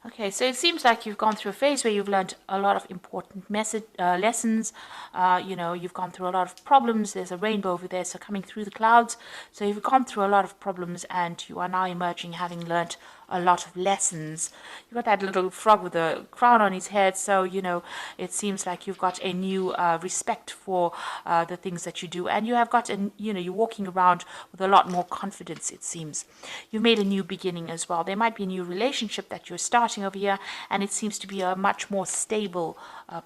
Okay, so it seems like you've gone through a phase where you've learned a lot of important lessons. You've gone through a lot of problems. There's a rainbow over there, so coming through the clouds. So you've gone through a lot of problems, and you are now emerging having learned a lot of lessons. You've got that little frog with a crown on his head, so it seems like you've got a new respect for the things that you do, and you have got you're walking around with a lot more confidence. It seems you've made a new beginning as well. There might be a new relationship that you're starting over here, and it seems to be a much more stable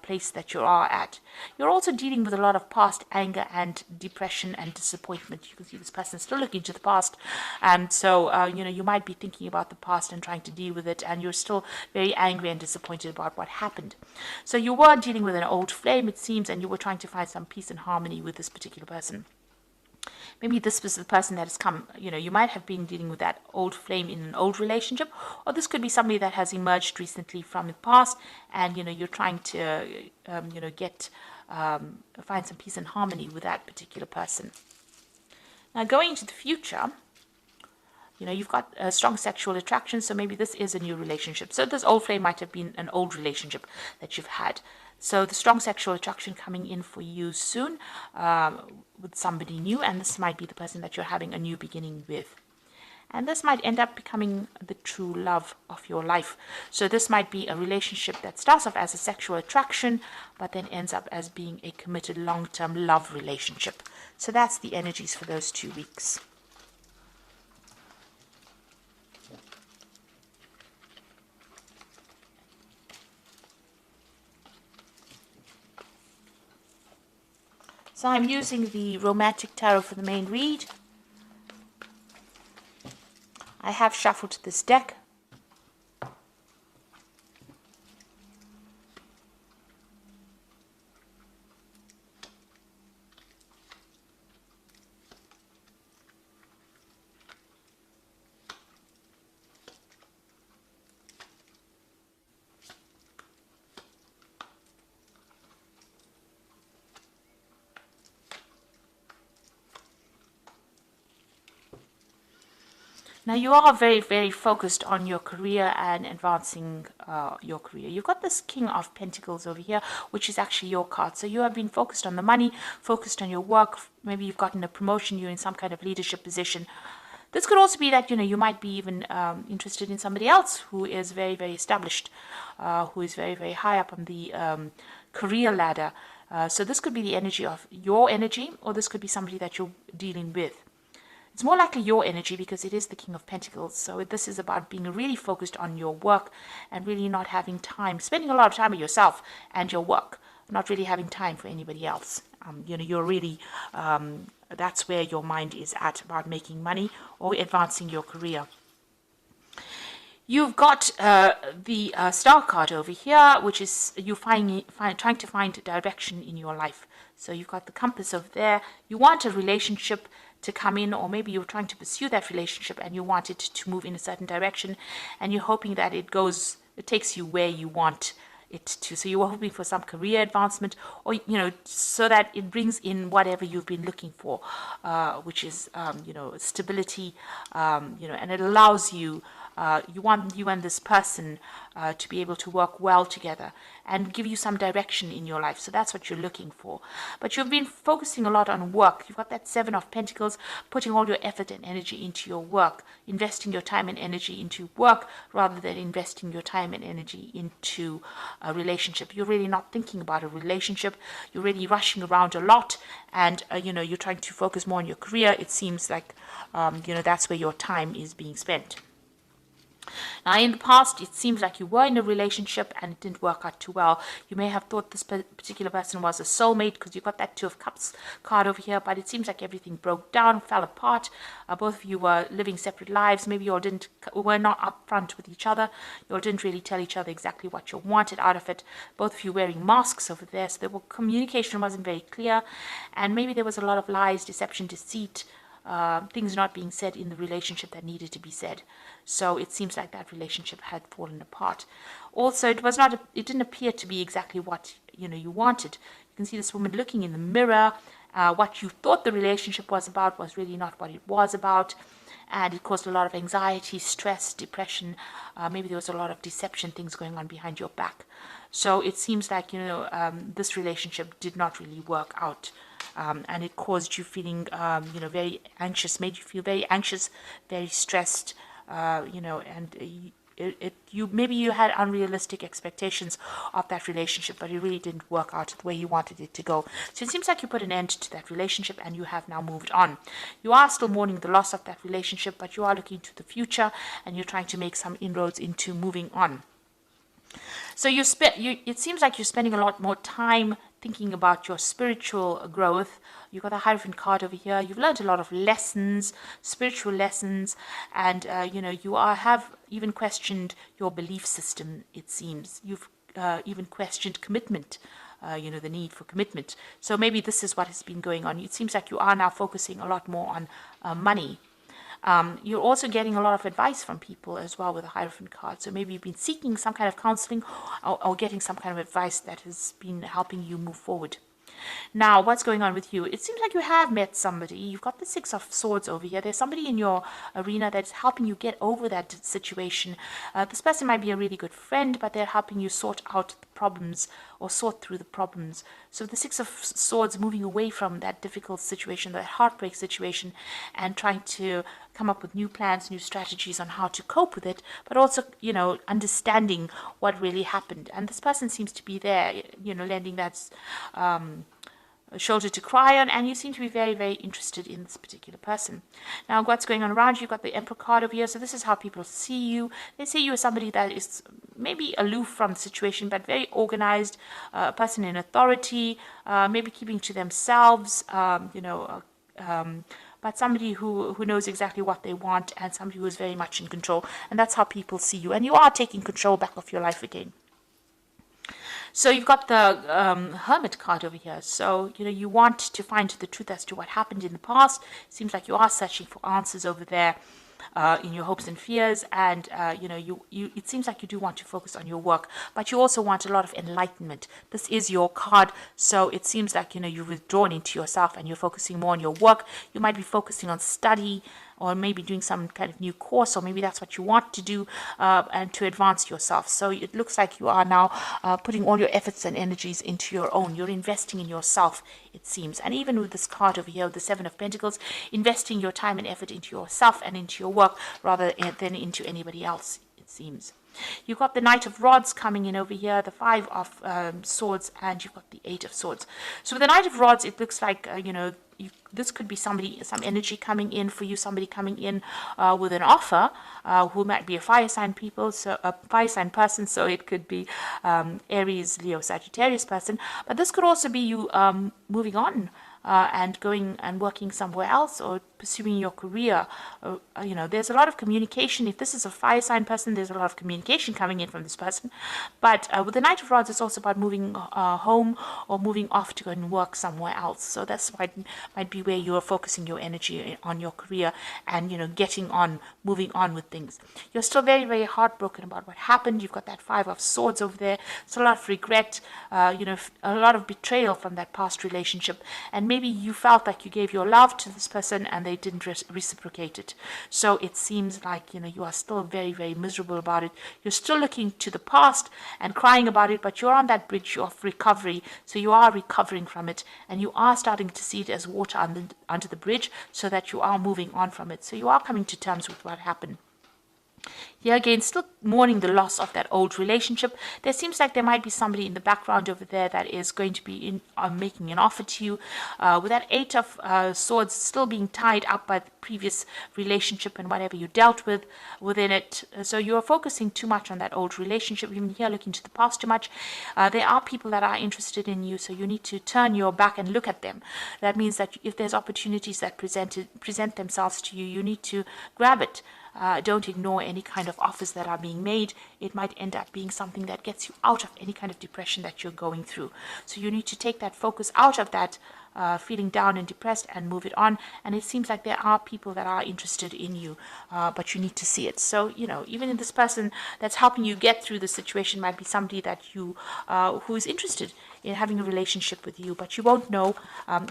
place that you are at. You're also dealing with a lot of past anger and depression and disappointment. You can see this person still looking to the past, and so you might be thinking about the past and trying to deal with it, and you're still very angry and disappointed about what happened. So you were dealing with an old flame, it seems, and you were trying to find some peace and harmony with this particular person. Maybe this was the person that has come, you might have been dealing with that old flame in an old relationship, or this could be somebody that has emerged recently from the past, and you're trying to find some peace and harmony with that particular person. Now, going into the future, you've got a strong sexual attraction, so maybe this is a new relationship. So this old flame might have been an old relationship that you've had. So the strong sexual attraction coming in for you soon with somebody new, and this might be the person that you're having a new beginning with. And this might end up becoming the true love of your life. So this might be a relationship that starts off as a sexual attraction, but then ends up as being a committed long-term love relationship. So that's the energies for those 2 weeks. So I'm using the Romantic Tarot for the main read. I have shuffled this deck. Now you are very, very focused on your career and advancing your career. You've got this King of Pentacles over here, which is actually your card. So you have been focused on the money, focused on your work. Maybe you've gotten a promotion, you're in some kind of leadership position. This could also be that, you might be even interested in somebody else who is very, very established, who is very, very high up on the career ladder. So this could be the energy of your energy, or this could be somebody that you're dealing with. It's more likely your energy because it is the King of Pentacles. So this is about being really focused on your work and really not having time, spending a lot of time with yourself and your work, not really having time for anybody else. You're really, that's where your mind is at, about making money or advancing your career. You've got the Star card over here, which is you trying to find direction in your life. So you've got the compass over there. You want a relationship to come in, or maybe you're trying to pursue that relationship and you want it to move in a certain direction, and you're hoping that it takes you where you want it to. So you were hoping for some career advancement, or so that it brings in whatever you've been looking for, which is stability, and it allows you. You want you and this person to be able to work well together and give you some direction in your life. So that's what you're looking for. But you've been focusing a lot on work. You've got that Seven of Pentacles, putting all your effort and energy into your work, investing your time and energy into work rather than investing your time and energy into a relationship. You're really not thinking about a relationship. You're really rushing around a lot, and you're trying to focus more on your career. It seems like that's where your time is being spent. Now, in the past, it seems like you were in a relationship and it didn't work out too well. You may have thought this particular person was a soulmate because you've got that Two of Cups card over here, but it seems like everything broke down, fell apart. Both of you were living separate lives. Maybe you all were not upfront with each other. You all didn't really tell each other exactly what you wanted out of it. Both of you wearing masks over there, so communication wasn't very clear, and maybe there was a lot of lies, deception, deceit, things not being said in the relationship that needed to be said. So it seems like that relationship had fallen apart. Also, it didn't appear to be exactly what you wanted. You can see this woman looking in the mirror. What you thought the relationship was about was really not what it was about. and it caused a lot of anxiety, stress, depression. Maybe there was a lot of deception, things going on behind your back. So it seems like, this relationship did not really work out. And it caused you feeling, very anxious, made you feel very anxious, very stressed, and you maybe you had unrealistic expectations of that relationship, but it really didn't work out the way you wanted it to go. So it seems like you put an end to that relationship and you have now moved on. You are still mourning the loss of that relationship, but you are looking to the future and you're trying to make some inroads into moving on. So it seems like you're spending a lot more time thinking about your spiritual growth. You've got the Hierophant card over here. You've learned a lot of lessons, spiritual lessons, and have even questioned your belief system. It seems you've even questioned commitment. The need for commitment. So maybe this is what has been going on. It seems like you are now focusing a lot more on money. You're also getting a lot of advice from people as well with the Hierophant card. So maybe you've been seeking some kind of counseling or getting some kind of advice that has been helping you move forward. Now, what's going on with you? It seems like you have met somebody. You've got the Six of Swords over here. There's somebody in your arena that's helping you get over that situation. This person might be a really good friend, but they're helping you sort out the problems or sort through the problems. So the Six of Swords moving away from that difficult situation, that heartbreak situation, and trying to come up with new plans, new strategies on how to cope with it, but also, understanding what really happened. And this person seems to be there, lending that a shoulder to cry on, and you seem to be very, very interested in this particular person. Now, what's going on around you? You've got the Emperor card over here, so this is how people see you. They see you as somebody that is maybe aloof from the situation, but very organized, a person in authority, maybe keeping to themselves, but somebody who knows exactly what they want and somebody who is very much in control. And that's how people see you. And you are taking control back of your life again. So you've got the Hermit card over here. So, you want to find the truth as to what happened in the past. Seems like you are searching for answers over there in your hopes and fears. And, it seems like you do want to focus on your work, but you also want a lot of enlightenment. This is your card. So it seems like, you've withdrawn into yourself and you're focusing more on your work. You might be focusing on study, or maybe doing some kind of new course, or maybe that's what you want to do and to advance yourself. So it looks like you are now putting all your efforts and energies into your own. You're investing in yourself, it seems. And even with this card over here, the Seven of Pentacles, investing your time and effort into yourself and into your work rather than into anybody else, it seems. You've got the Knight of Rods coming in over here, the Five of Swords, and you've got the Eight of Swords. So with the Knight of Rods, it looks like, this could be somebody, some energy coming in for you, somebody coming in with an offer, who might be a fire sign person, so it could be Aries, Leo, Sagittarius person, but this could also be you moving on and going and working somewhere else or pursuing your career. There's a lot of communication. If this is a fire sign person, there's a lot of communication coming in from this person. But with the Knight of Rods, it's also about moving home or moving off to go and work somewhere else. So that's why it might be where you're focusing your energy on your career and, getting on, moving on with things. You're still very, very heartbroken about what happened. You've got that Five of Swords over there. It's a lot of regret, a lot of betrayal from that past relationship. And maybe you felt like you gave your love to this person and they didn't reciprocate it. So it seems like, you are still very, very miserable about it. You're still looking to the past and crying about it, but you're on that bridge of recovery. So you are recovering from it and you are starting to see it as water under the bridge so that you are moving on from it. So you are coming to terms with what happened. Here again, still mourning the loss of that old relationship. There seems like there might be somebody in the background over there that is going to be making an offer to you. With that Eight of Swords still being tied up by the previous relationship and whatever you dealt with within it. So you're focusing too much on that old relationship. Even here, looking to the past too much. There are people that are interested in you, so you need to turn your back and look at them. That means that if there's opportunities that present themselves to you, you need to grab it. Don't ignore any kind of offers that are being made. It might end up being something that gets you out of any kind of depression that you're going through. So you need to take that focus out of that feeling down and depressed and move it on. And it seems like there are people that are interested in you, but you need to see it. So, even in this person that's helping you get through the situation might be somebody that you who is interested in having a relationship with you, but you won't know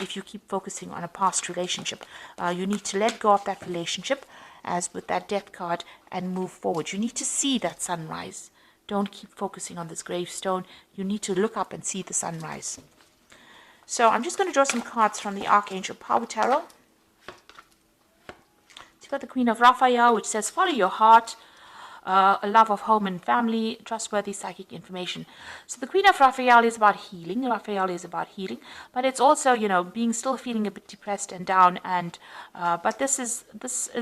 if you keep focusing on a past relationship. You need to let go of that relationship as with that death card, and move forward. You need to see that sunrise. Don't keep focusing on this gravestone. You need to look up and see the sunrise. So I'm just going to draw some cards from the Archangel Power Tarot. You've got the Queen of Raphael, which says, follow your heart, a love of home and family, trustworthy psychic information. So the Queen of Raphael is about healing. Raphael is about healing, but it's also, you know, being still feeling a bit depressed and down. And but this is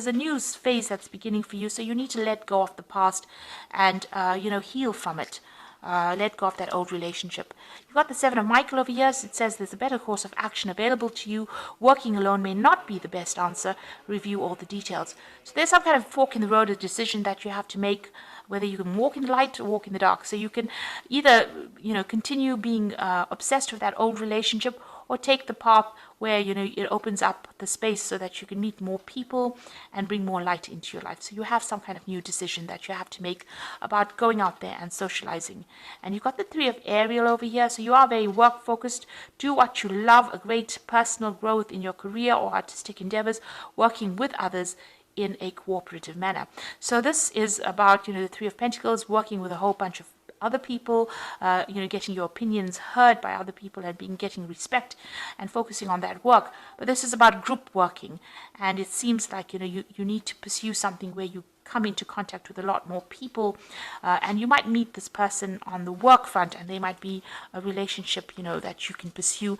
a new phase that's beginning for you. So you need to let go of the past and you know, heal from it. Let go of that old relationship. You've got the Seven of Michael over here. So it says there's a better course of action available to you. Working alone may not be the best answer. Review all the details. So there's some kind of fork in the road, a decision that you have to make, whether you can walk in the light or walk in the dark. So you can either, you know, continue being obsessed with that old relationship, or take the path where, you know, it opens up the space so that you can meet more people and bring more light into your life. So you have some kind of new decision that you have to make about going out there and socializing. And you've got the Three of Ariel over here. So you are very work focused. Do what you love, a great personal growth in your career or artistic endeavors, working with others in a cooperative manner. So this is about, you know, the Three of Pentacles, working with a whole bunch of other people, you know, getting your opinions heard by other people and getting respect and focusing on that work. But this is about group working, and it seems like, you know, you need to pursue something where you come into contact with a lot more people, and you might meet this person on the work front, and they might be a relationship, you know, that you can pursue.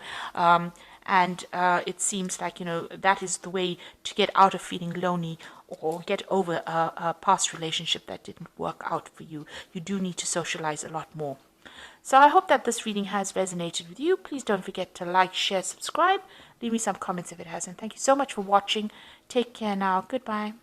And it seems like, you know, that is the way to get out of feeling lonely or get over a past relationship that didn't work out for you. You do need to socialize a lot more. So I hope that this reading has resonated with you. Please don't forget to like, share, subscribe. Leave me some comments if it hasn't. Thank you so much for watching. Take care now. Goodbye.